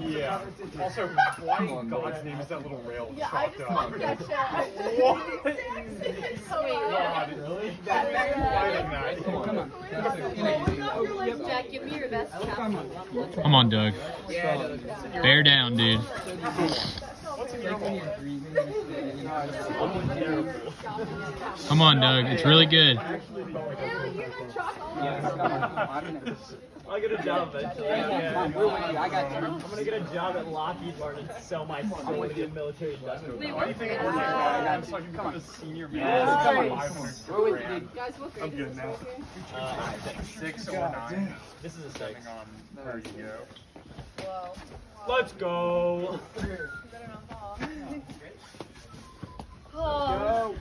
Yeah. Also, why in God's name is that little rail chopped up? What? God, really? Fighting that. Jack, give me your best chapter. Come on, Doug. Bear down, dude. What's in your bowl? Come on, Doug. It's really good. I'll get a job eventually. I'm gonna get a job at Lockheed Martin and sell my soul to get military industrial. Why do you think it works like that? So I can become a senior man. Guys, what grade I'm good is now. this? 6 or 9. This is a 6. Depending on where you go. Whoa. Let's go. You better not fall. Oh.